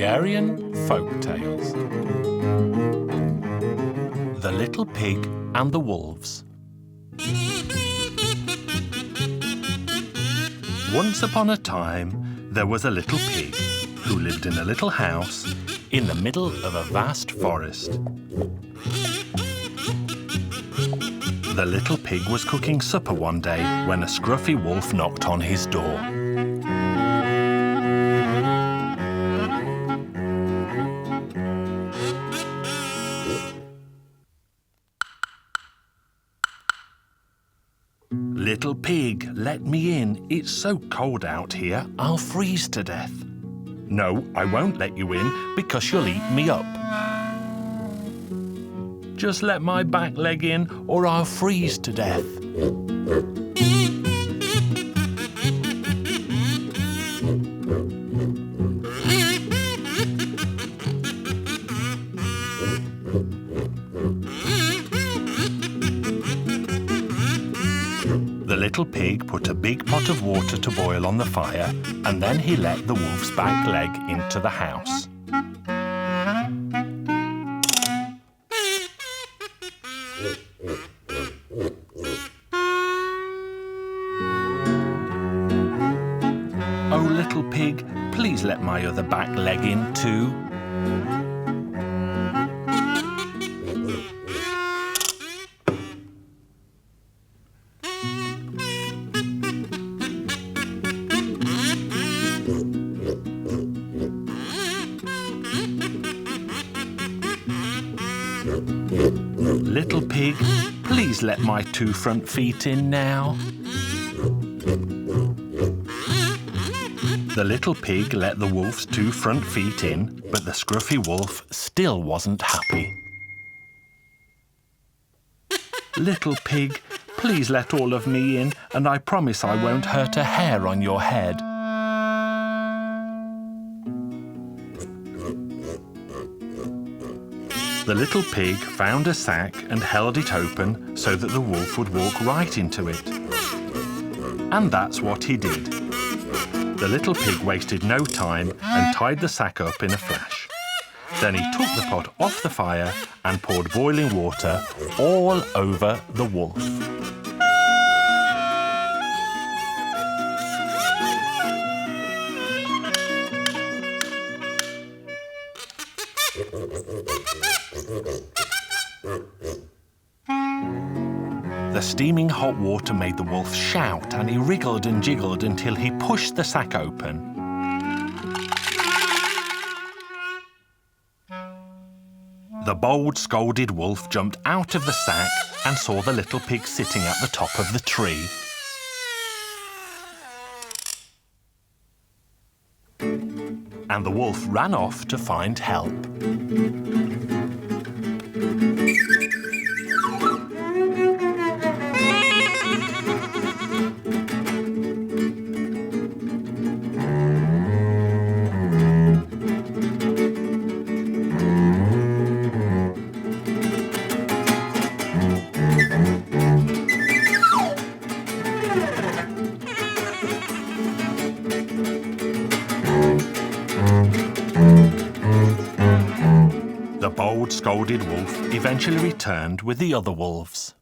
Hungarian Folk Tales. The Little Pig and the Wolves. Once upon a time, there was a little pig who lived in a little house in the middle of a vast forest. The little pig was cooking supper one day when a scruffy wolf knocked on his door. Little pig, let me in. It's so cold out here, I'll freeze to death. No, I won't let you in because you'll eat me up. Just let my back leg in or I'll freeze to death. The little pig put a big pot of water to boil on the fire, and then he let the wolf's back leg into the house. Oh, little pig, please let my other back leg in too. Little pig, please let my two front feet in now. The little pig let the wolf's two front feet in, but the scruffy wolf still wasn't happy. Little pig, please let all of me in, and I promise I won't hurt a hair on your head. The little pig found a sack and held it open so that the wolf would walk right into it. And that's what he did. The little pig wasted no time and tied the sack up in a flash. Then he took the pot off the fire and poured boiling water all over the wolf. The steaming hot water made the wolf shout, and he wriggled and jiggled until he pushed the sack open. The bold, scolded wolf jumped out of the sack and saw the little pig sitting at the top of the tree. And the wolf ran off to find help. The bold, scolded wolf eventually returned with the other wolves.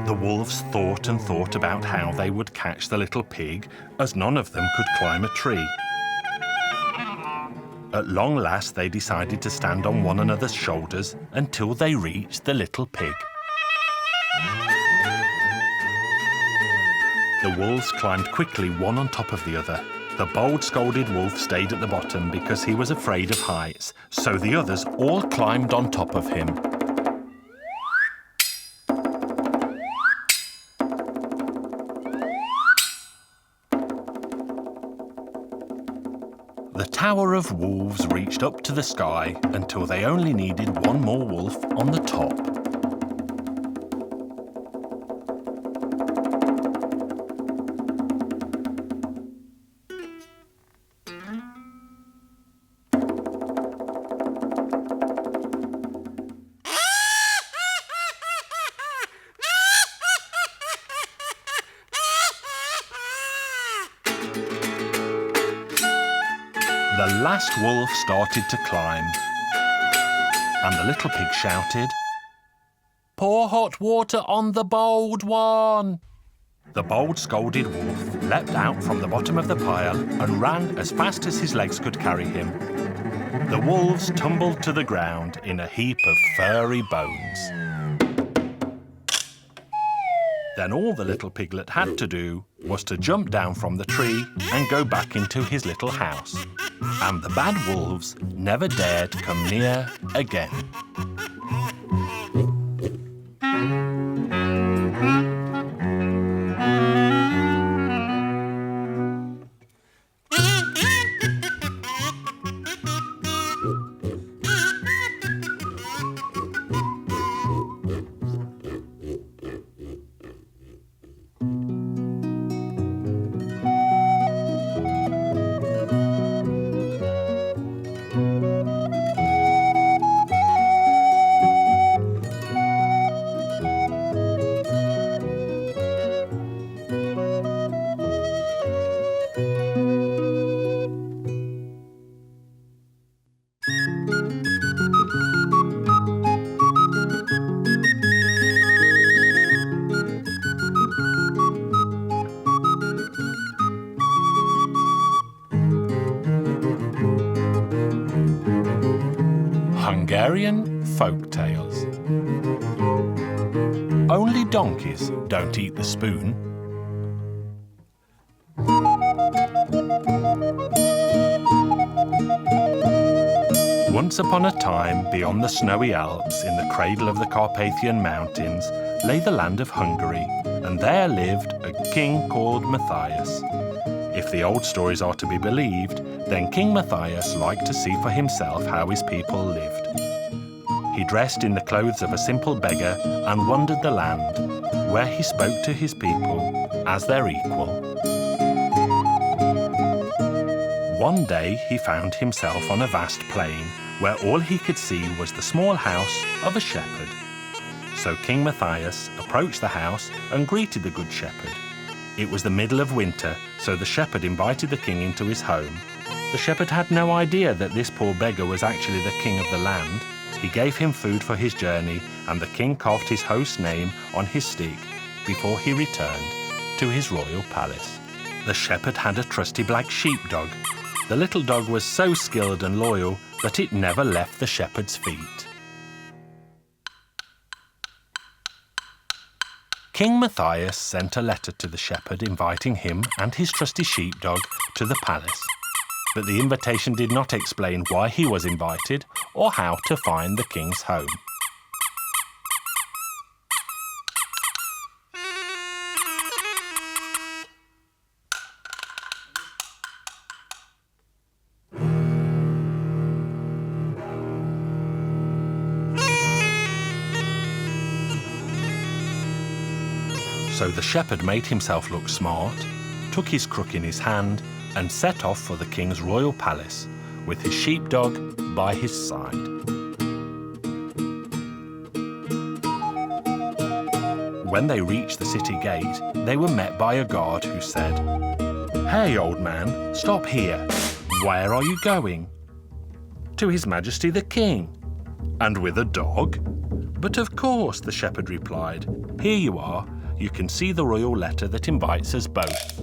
The wolves thought and thought about how they would catch the little pig, as none of them could climb a tree. At long last, they decided to stand on one another's shoulders until they reached the little pig. The wolves climbed quickly one on top of the other. The bold, scolded wolf stayed at the bottom because he was afraid of heights, so the others all climbed on top of him. The Tower of Wolves reached up to the sky until they only needed one more wolf on the top. The last wolf started to climb, and the little pig shouted, "Pour hot water on the bold one!" The bold, scolded wolf leapt out from the bottom of the pile and ran as fast as his legs could carry him. The wolves tumbled to the ground in a heap of furry bones. Then all the little piglet had to do was to jump down from the tree and go back into his little house. And the bad wolves never dared come near again. Hungarian Folk Tales. Only donkeys don't eat the spoon. Once upon a time, beyond the snowy Alps, in the cradle of the Carpathian Mountains, lay the land of Hungary, and there lived a king called Matthias. If the old stories are to be believed, then King Matthias liked to see for himself how his people lived. He dressed in the clothes of a simple beggar and wandered the land, where he spoke to his people as their equal. One day he found himself on a vast plain, where all he could see was the small house of a shepherd. So King Matthias approached the house and greeted the good shepherd. It was the middle of winter, so the shepherd invited the king into his home. The shepherd had no idea that this poor beggar was actually the king of the land. He gave him food for his journey, and the king carved his host's name on his stick before he returned to his royal palace. The shepherd had a trusty black sheepdog. The little dog was so skilled and loyal that it never left the shepherd's feet. King Matthias sent a letter to the shepherd inviting him and his trusty sheepdog to the palace. But the invitation did not explain why he was invited or how to find the king's home. So the shepherd made himself look smart, took his crook in his hand, and set off for the king's royal palace, with his sheepdog by his side. When they reached the city gate, they were met by a guard who said, "Hey, old man, stop here. Where are you going?" "To His Majesty the King." "And with a dog?" "But of course," the shepherd replied. "Here you are. You can see the royal letter that invites us both."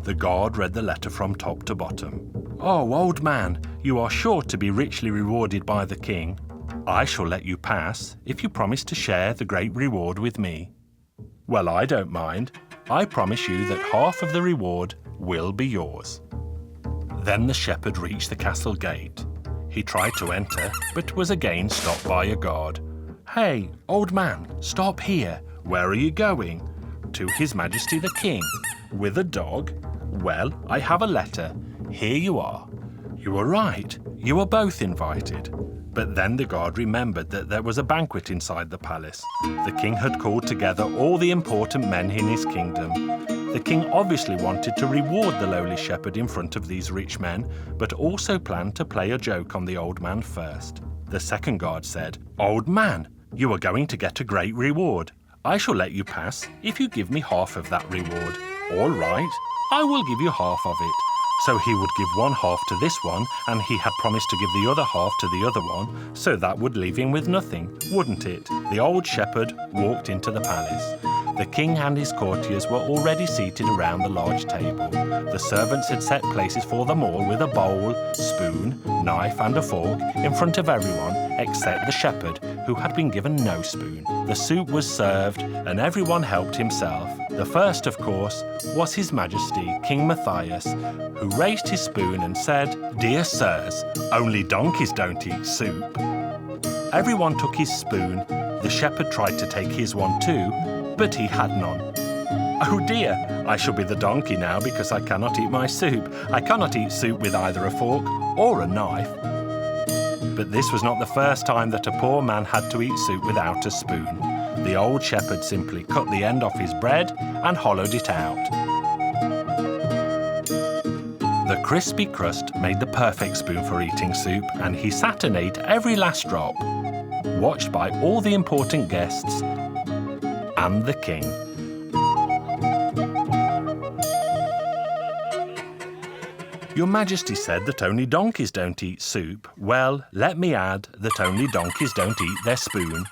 The guard read the letter from top to bottom. "Oh, old man, you are sure to be richly rewarded by the king. I shall let you pass if you promise to share the great reward with me." "Well, I don't mind. I promise you that half of the reward will be yours." Then the shepherd reached the castle gate. He tried to enter, but was again stopped by a guard. "Hey, old man, stop here. Where are you going?" "To His Majesty the King." "With a dog?" "Well, I have a letter. Here you are." You were right. You were both invited. But then the guard remembered that there was a banquet inside the palace. The king had called together all the important men in his kingdom. The king obviously wanted to reward the lowly shepherd in front of these rich men, but also planned to play a joke on the old man first. The second guard said, "Old man, you are going to get a great reward. I shall let you pass if you give me half of that reward." "All right, I will give you half of it. So he would give one half to this one, and he had promised to give the other half to the other one, so that would leave him with nothing, wouldn't it? The old shepherd walked into the palace. The king and his courtiers were already seated around the large table. The servants had set places for them all with a bowl, spoon, knife and a fork in front of everyone except the shepherd, who had been given no spoon. The soup was served and everyone helped himself. The first, of course, was His Majesty King Matthias, who raised his spoon and said, "Dear sirs, only donkeys don't eat soup." Everyone took his spoon. The shepherd tried to take his one too, but he had none. "Oh dear, I shall be the donkey now because I cannot eat my soup. I cannot eat soup with either a fork or a knife." But this was not the first time that a poor man had to eat soup without a spoon. The old shepherd simply cut the end off his bread and hollowed it out. The crispy crust made the perfect spoon for eating soup, and he sat and ate every last drop, watched by all the important guests and the king. Your Majesty said that only donkeys don't eat soup. Well, let me add that only donkeys don't eat their spoon.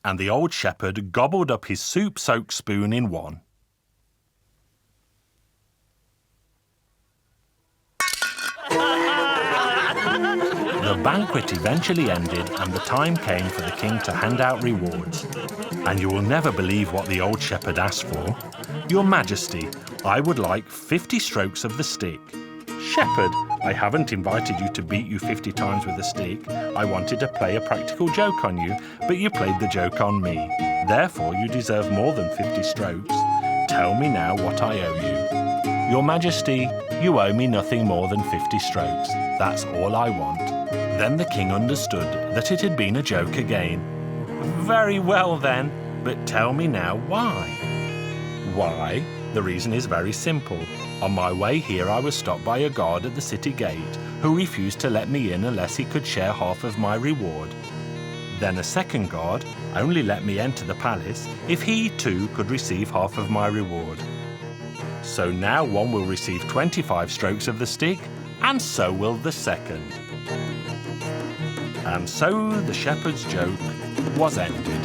And the old shepherd gobbled up his soup-soaked spoon in one. The banquet eventually ended and the time came for the king to hand out rewards. And you will never believe what the old shepherd asked for. "Your Majesty, I would like 50 strokes of the stick." "Shepherd, I haven't invited you to beat you 50 times with a stick. I wanted to play a practical joke on you, but you played the joke on me. Therefore, you deserve more than 50 strokes. Tell me now what I owe you." "Your Majesty, you owe me nothing more than 50 strokes. That's all I want." Then the king understood that it had been a joke again. "Very well then, but tell me now why." "Why? The reason is very simple. On my way here I was stopped by a guard at the city gate who refused to let me in unless he could share half of my reward. Then a second guard only let me enter the palace if he too could receive half of my reward. So now one will receive 25 strokes of the stick, and so will the second." And so the shepherd's joke was ended.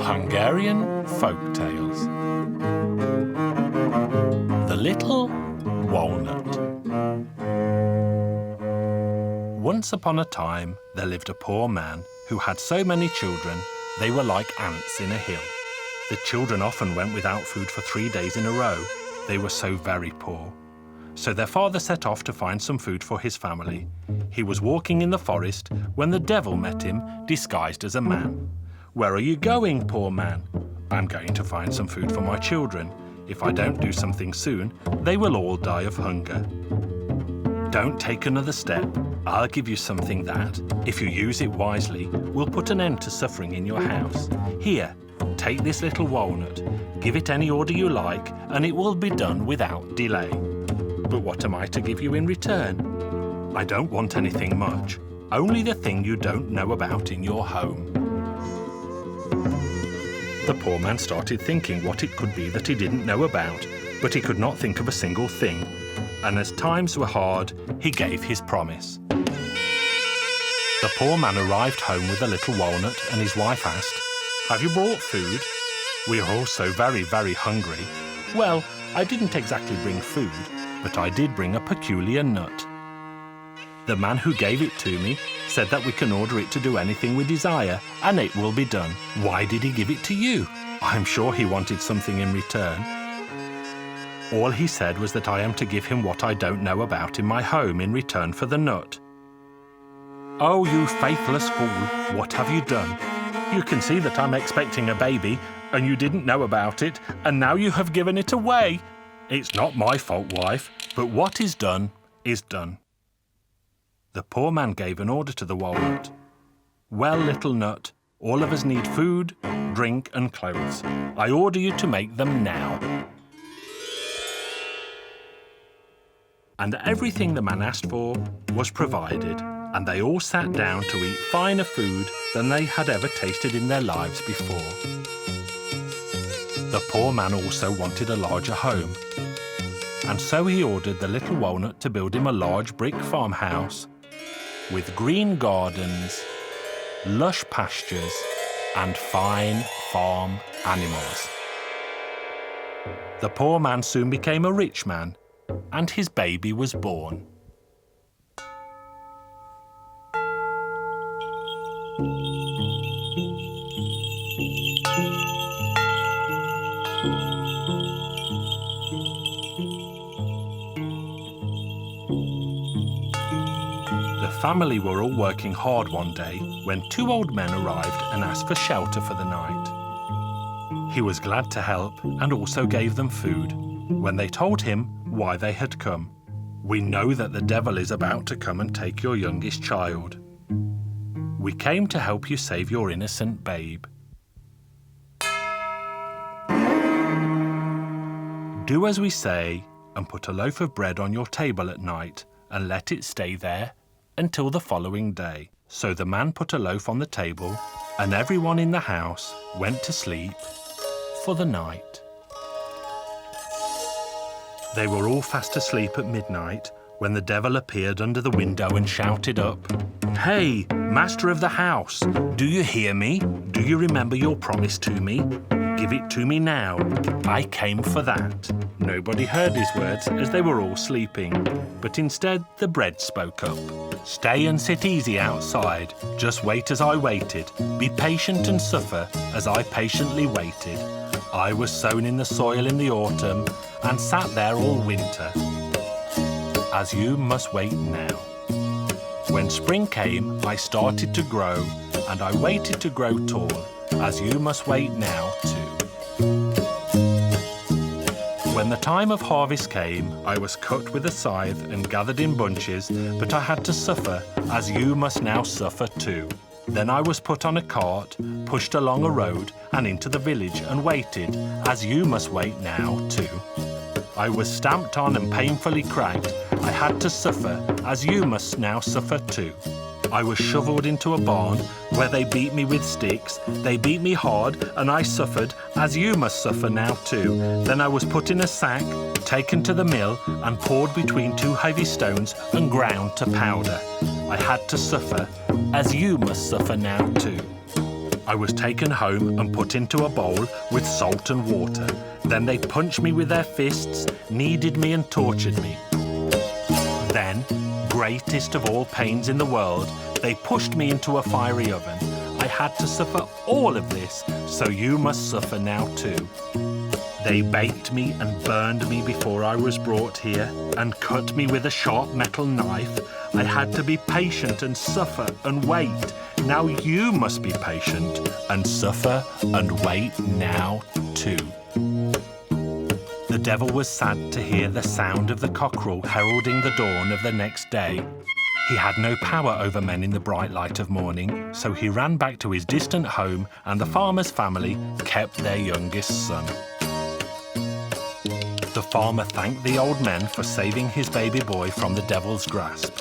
Hungarian Folk Tales. The Little Walnut. Once upon a time, there lived a poor man who had so many children they were like ants in a hill. The children often went without food for 3 days in a row. They were so very poor. So their father set off to find some food for his family. He was walking in the forest when the devil met him, disguised as a man. "Where are you going, poor man?" "I'm going to find some food for my children. If I don't do something soon, they will all die of hunger." "Don't take another step. I'll give you something that, if you use it wisely, will put an end to suffering in your house. Here, take this little walnut. Give it any order you like, and it will be done without delay." "But what am I to give you in return?" "I don't want anything much. Only the thing you don't know about in your home." The poor man started thinking what it could be that he didn't know about, but he could not think of a single thing. And as times were hard, he gave his promise. The poor man arrived home with a little walnut, and his wife asked, "Have you brought food? We are all so very, very hungry." "Well, I didn't exactly bring food, but I did bring a peculiar nut. The man who gave it to me said that we can order it to do anything we desire, and it will be done." "Why did he give it to you?" "I'm sure he wanted something in return." All he said was that I am to give him what I don't know about in my home in return for the nut. Oh, you faithless fool, what have you done? You can see that I'm expecting a baby, and you didn't know about it, and now you have given it away. It's not my fault, wife, but what is done is done. The poor man gave an order to the walnut. Well, little nut, all of us need food, drink, and clothes. I order you to make them now. And everything the man asked for was provided, and they all sat down to eat finer food than they had ever tasted in their lives before. The poor man also wanted a larger home, and so he ordered the little walnut to build him a large brick farmhouse with green gardens, lush pastures, and fine farm animals. The poor man soon became a rich man, and his baby was born. The family were all working hard one day when two old men arrived and asked for shelter for the night. He was glad to help and also gave them food. When they told him why they had come, "We know that the devil is about to come and take your youngest child. We came to help you save your innocent babe. Do as we say and put a loaf of bread on your table at night and let it stay there until the following day." So the man put a loaf on the table, and everyone in the house went to sleep for the night. They were all fast asleep at midnight when the devil appeared under the window and shouted up, "Hey, master of the house, do you hear me? Do you remember your promise to me? Give it to me now. I came for that." Nobody heard his words as they were all sleeping, but instead the bread spoke up. "Stay and sit easy outside. Just wait as I waited. Be patient and suffer as I patiently waited. I was sown in the soil in the autumn and sat there all winter, as you must wait now. When spring came, I started to grow, and I waited to grow tall, as you must wait now too. When the time of harvest came, I was cut with a scythe and gathered in bunches, but I had to suffer, as you must now suffer too. Then I was put on a cart, pushed along a road, and into the village and waited, as you must wait now too. I was stamped on and painfully cracked. I had to suffer, as you must now suffer too. I was shoveled into a barn, where they beat me with sticks. They beat me hard, and I suffered, as you must suffer now too. Then I was put in a sack, taken to the mill, and poured between two heavy stones and ground to powder. I had to suffer, as you must suffer now too. I was taken home and put into a bowl with salt and water. Then they punched me with their fists, kneaded me and tortured me. Then, greatest of all pains in the world, they pushed me into a fiery oven. I had to suffer all of this, so you must suffer now too. They baked me and burned me before I was brought here, and cut me with a sharp metal knife. I had to be patient and suffer and wait. Now you must be patient and suffer and wait now too. The devil was sad to hear the sound of the cockerel heralding the dawn of the next day. He had no power over men in the bright light of morning, so he ran back to his distant home, and the farmer's family kept their youngest son. The farmer thanked the old men for saving his baby boy from the devil's grasp.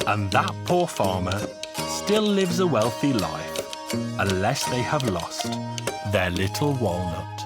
And that poor farmer still lives a wealthy life, unless they have lost their little walnut.